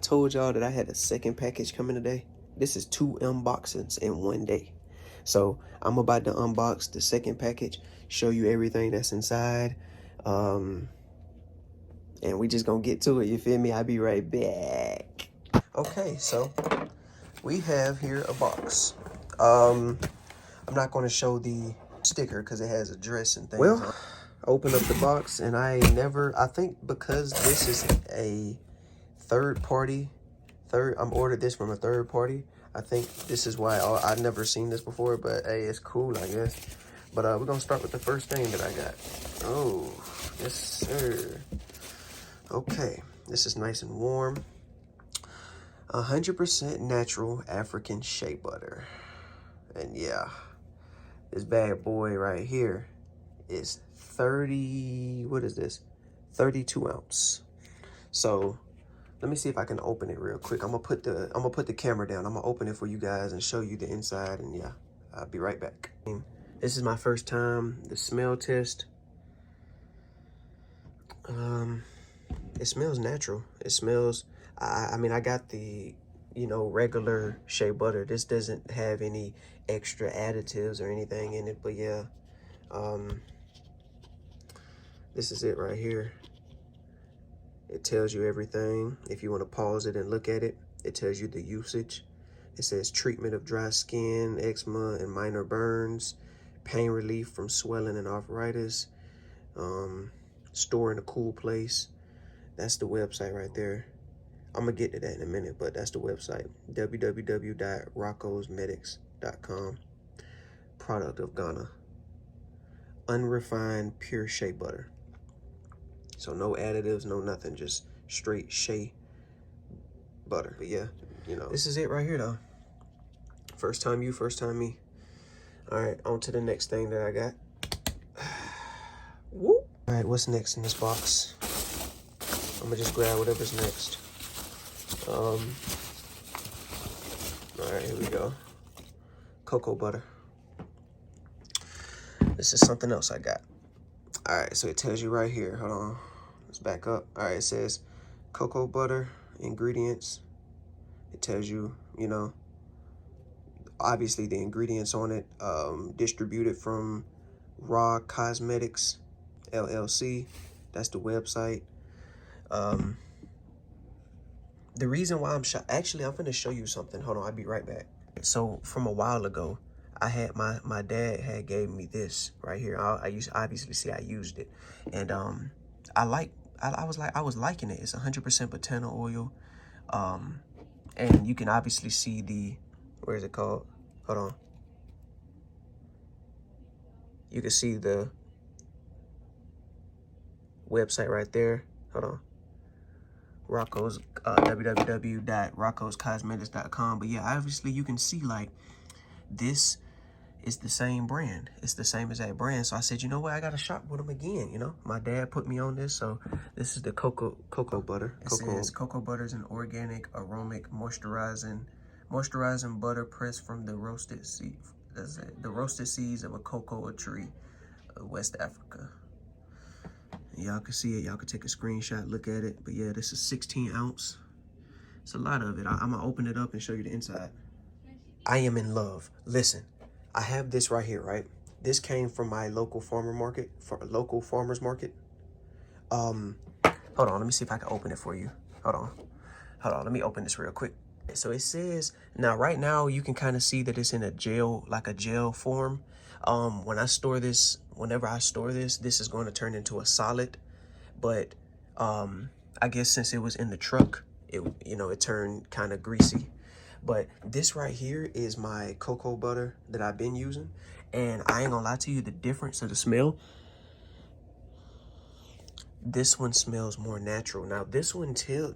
told y'all that I had a second package coming today. This is 2 unboxings in one day. So I'm about to unbox the second package, show you everything that's inside. And we just gonna get to it, you feel me? I'll be right back. Okay, so we have here a box. I'm not gonna show the sticker because it has address and things. Well, open up the box and I think because this is a I'm ordered this from a third party. I think this is why I've never seen this before, but hey, it's cool, I guess. But we're gonna start with the first thing that I got. Oh, yes, sir. Okay, this is nice and warm. 100% natural African shea butter. And yeah, this bad boy right here is 32 ounce. So let me see if I can open it real quick. I'm gonna put the camera down. I'm gonna open it for you guys and show you the inside, and yeah, I'll be right back. This is my first time, the smell test. It smells natural. It smells, I mean, I got the, regular shea butter. This doesn't have any extra additives or anything in it, but yeah, this is it right here. It tells you everything. If you want to pause it and look at it, it tells you the usage. It says treatment of dry skin, eczema, and minor burns, pain relief from swelling and arthritis, store in a cool place. That's the website right there. I'm going to get to that in a minute, but that's the website, www.roccosmedics.com. Product of Ghana. Unrefined pure shea butter. So no additives, no nothing, just straight shea butter. But yeah, this is it right here though. First time you, first time me. All right, on to the next thing that I got. Woo. All right, what's next in this box? I'm gonna just grab whatever's next. All right, here we go. Cocoa butter. This is something else I got. All right, so it tells you right here. Hold on, let's back up. All right, it says cocoa butter ingredients. It tells you, obviously the ingredients on it. Distributed from Raw Cosmetics LLC. That's the website. The reason why actually, I'm gonna show you something. Hold on, I'll be right back. So from a while ago, I had my dad had gave me this right here. I used it, and I was liking it. It's 100% botana oil, and you can obviously see the, where is it called? Hold on. You can see the website right there. Hold on. Rocco's, www.roccoscosmetics.com. But yeah, obviously you can see like this is the same brand. It's the same as that brand. So I said, you know what? I got to shop with them again. My dad put me on this. So this is the cocoa butter. It says cocoa butter is an organic, aromatic, moisturizing butter pressed from the roasted seed. That's it. The roasted seeds of a cocoa tree of West Africa. Y'all can see it. Y'all can take a screenshot, look at it. But yeah, this is 16 ounce. It's a lot of it. I'm gonna open it up and show you the inside. I am in love. Listen, I have this right here, right? This came from my local farmer's market. Hold on, let me see if I can open it for you. Hold on, let me open this real quick. So it says, now right now you can kind of see that it's in a gel form. Whenever I store this, this is going to turn into a solid. But I guess since it was in the truck, it turned kind of greasy. But this right here is my cocoa butter that I've been using, and I ain't gonna lie to you, the difference of the smell. This one smells more natural. Now this one says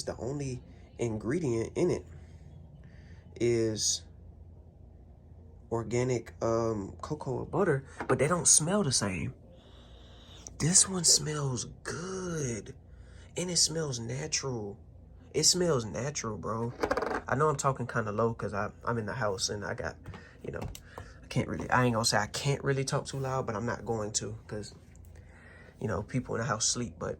the only ingredient in it is organic cocoa butter, but they don't smell the same. This one smells good, and it smells natural. It smells natural, bro. I know I'm talking kind of low because I'm in the house and I got, I ain't gonna say I can't really talk too loud, but I'm not going to because, people in the house sleep. But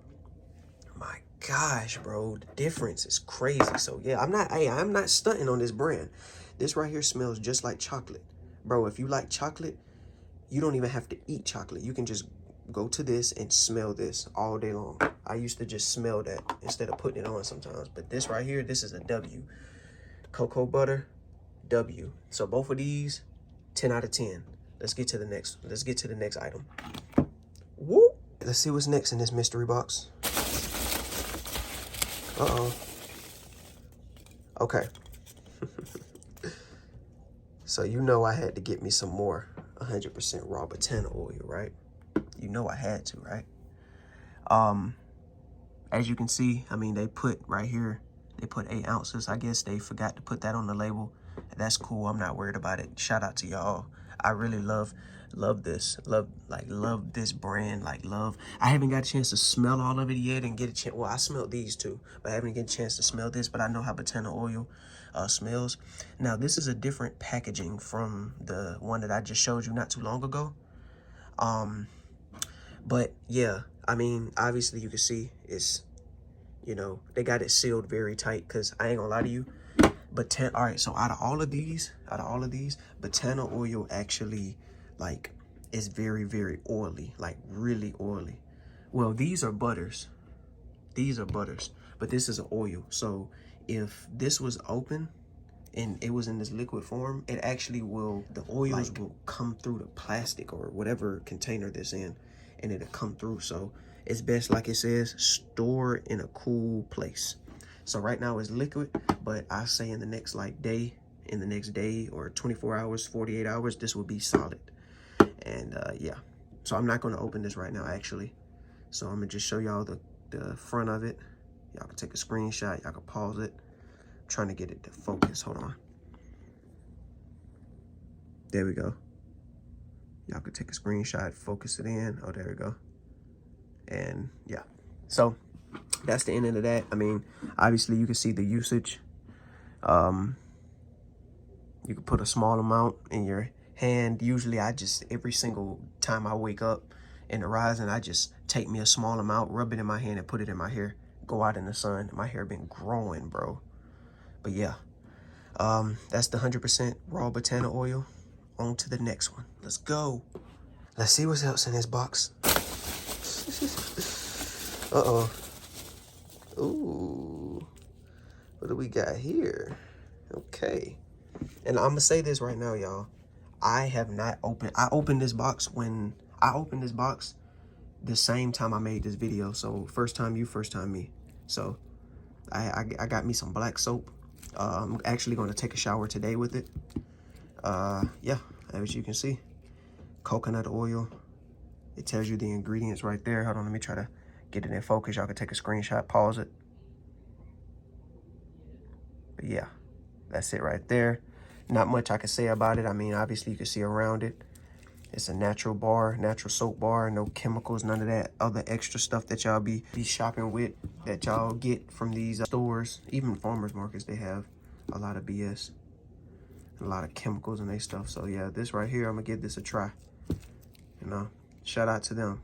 my gosh, bro, the difference is crazy. So yeah, I'm not stunting on this brand. This right here smells just like chocolate. Bro, if you like chocolate, you don't even have to eat chocolate. You can just go to this and smell this all day long. I used to just smell that instead of putting it on sometimes. But this right here, this is a W. Cocoa butter, W. So both of these, 10 out of 10. Let's get to the next item. Woo! Let's see what's next in this mystery box. Uh-oh. Okay. So you know I had to get me some more 100% raw botana oil, right? You know I had to, right? As you can see, I mean, they put right here, they put 8 ounces. I guess they forgot to put that on the label. That's cool. I'm not worried about it. Shout out to y'all. I really love this. Love this brand. I haven't got a chance to smell all of it yet and get a chance. Well, I smelled these too, but I haven't get a chance to smell this. But I know how botana oil smells. Now, this is a different packaging from the one that I just showed you not too long ago. But yeah, I mean, obviously you can see it's, you know, they got it sealed very tight, because I ain't gonna lie to you. But all right, so out of all of these, botana oil actually, like, is very, very oily, like really oily. Well, these are butters. These are butters, but this is an oil. So if this was open and it was in this liquid form, it actually will, the oils will come through the plastic or whatever container this in, and it'll come through. So it's best, like it says, store in a cool place. So right now it's liquid, but I say in the next day or 24 hours, 48 hours, this will be solid. And yeah, so I'm not gonna open this right now actually. So I'm gonna just show y'all the front of it. Y'all can take a screenshot, y'all can pause it. I'm trying to get it to focus, hold on. There we go. Y'all can take a screenshot, focus it in. Oh, there we go. And yeah, so that's the end of that. I mean, obviously you can see the usage. You can put a small amount in your hand. Usually every single time I wake up in the rising, I just take me a small amount, rub it in my hand and put it in my hair, go out in the sun. My hair been growing, bro. But yeah, that's the 100% raw botana oil. On to the next one. Let's go. Let's see what else in this box. Uh-oh. Ooh. What do we got here? Okay. And I'm gonna say this right now, y'all. I opened this box the same time I made this video. So first time you, first time me. So I got me some black soap. I'm actually gonna take a shower today with it. Yeah, as you can see, coconut oil. It tells you the ingredients right there. Hold on, let me try to get it in focus. Y'all can take a screenshot, pause it. But yeah, that's it right there. Not much I can say about it. I mean, obviously you can see around it. It's a natural soap bar, no chemicals, none of that other extra stuff that y'all be shopping with, that y'all get from these stores. Even farmers markets, they have a lot of BS, a lot of chemicals and they stuff. So yeah, this right here, I'm gonna give this a try. You know, shout out to them.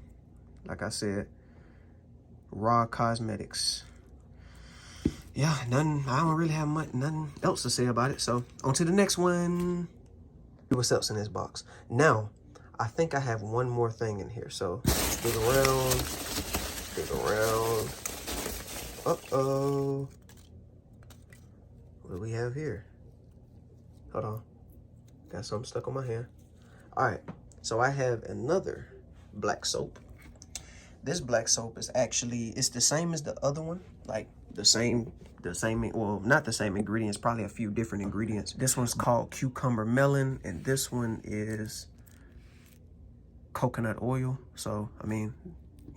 Like I said, Raw Cosmetics. Yeah, I don't really have nothing else to say about it. So on to the next one. What's else in this box? Now, I think I have one more thing in here. So dig around. Uh-oh. What do we have here? Hold on. Got something stuck on my hand. All right, so I have another black soap. This black soap is actually, it's the same as the other one, like the same, well, not the same ingredients, probably a few different ingredients. This one's called cucumber melon, and this one is coconut oil. So, I mean,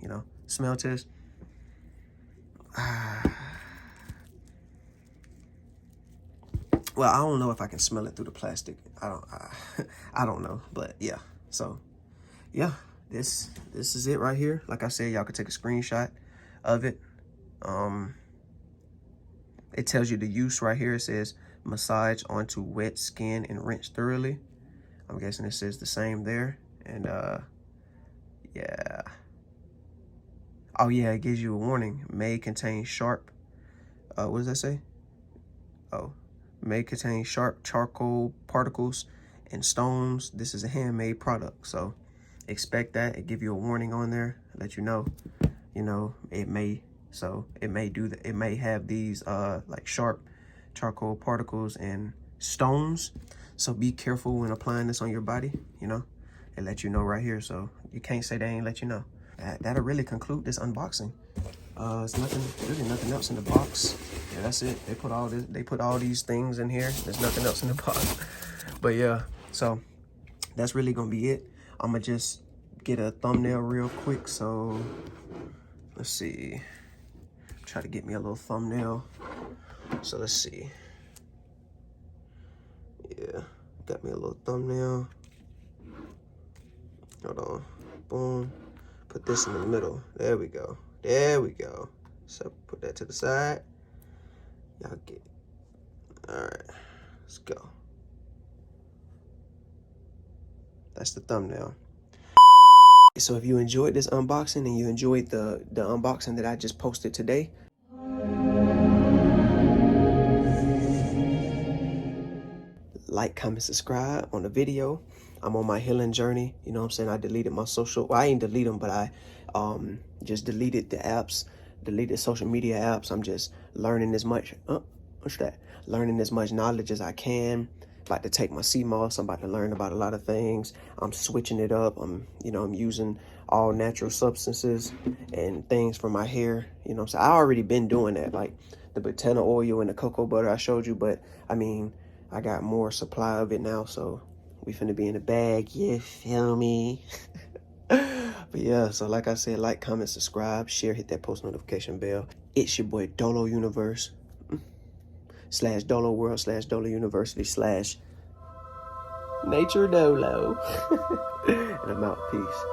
you know, smell test. Well, I don't know if I can smell it through the plastic. I don't know, but yeah. So, yeah, this is it right here. Like I said, y'all can take a screenshot of it. It tells you the use right here. It says massage onto wet skin and rinse thoroughly. I'm guessing it says the same there. And yeah. Oh yeah, it gives you a warning. May contain sharp, what does that say? Oh, may contain sharp charcoal particles and stones. This is a handmade product, so expect that. It give you a warning on there, let you know, it may, so it may do that. It may have these like sharp charcoal particles and stones. So be careful when applying this on your body, it let you know right here. So you can't say they ain't let you know. That'll really conclude this unboxing. It's really nothing else in the box. Yeah, that's it. They put all these things in here. There's nothing else in the box. But yeah, so that's really gonna be it. I'm gonna just get a thumbnail real quick. So let's see. Try to get me a little thumbnail. So let's see. Yeah, got me a little thumbnail. Hold on. Boom. Put this in the middle. There we go. There we go. So put that to the side. Y'all get it. All right, let's go. That's the thumbnail. So if you enjoyed this unboxing and you enjoyed the unboxing that I just posted today, like, comment, subscribe on the video. I'm on my healing journey. You know what I'm saying? I deleted my social, well, I ain't delete them, but I just deleted the apps, deleted social media apps. I'm just learning as much, what's that? Learning as much knowledge as I can. About to take my CMOS. I'm about to learn about a lot of things. I'm switching it up. I'm using all natural substances and things for my hair. So I already been doing that, like the botana oil and the cocoa butter I showed you, but I mean, I got more supply of it now, so we finna be in the bag, you feel me? But yeah, so like I said, like, comment, subscribe, share, hit that post notification bell. It's your boy Dolo Universe / Dolo World / Dolo University / Nature Dolo. And I'm out. Peace.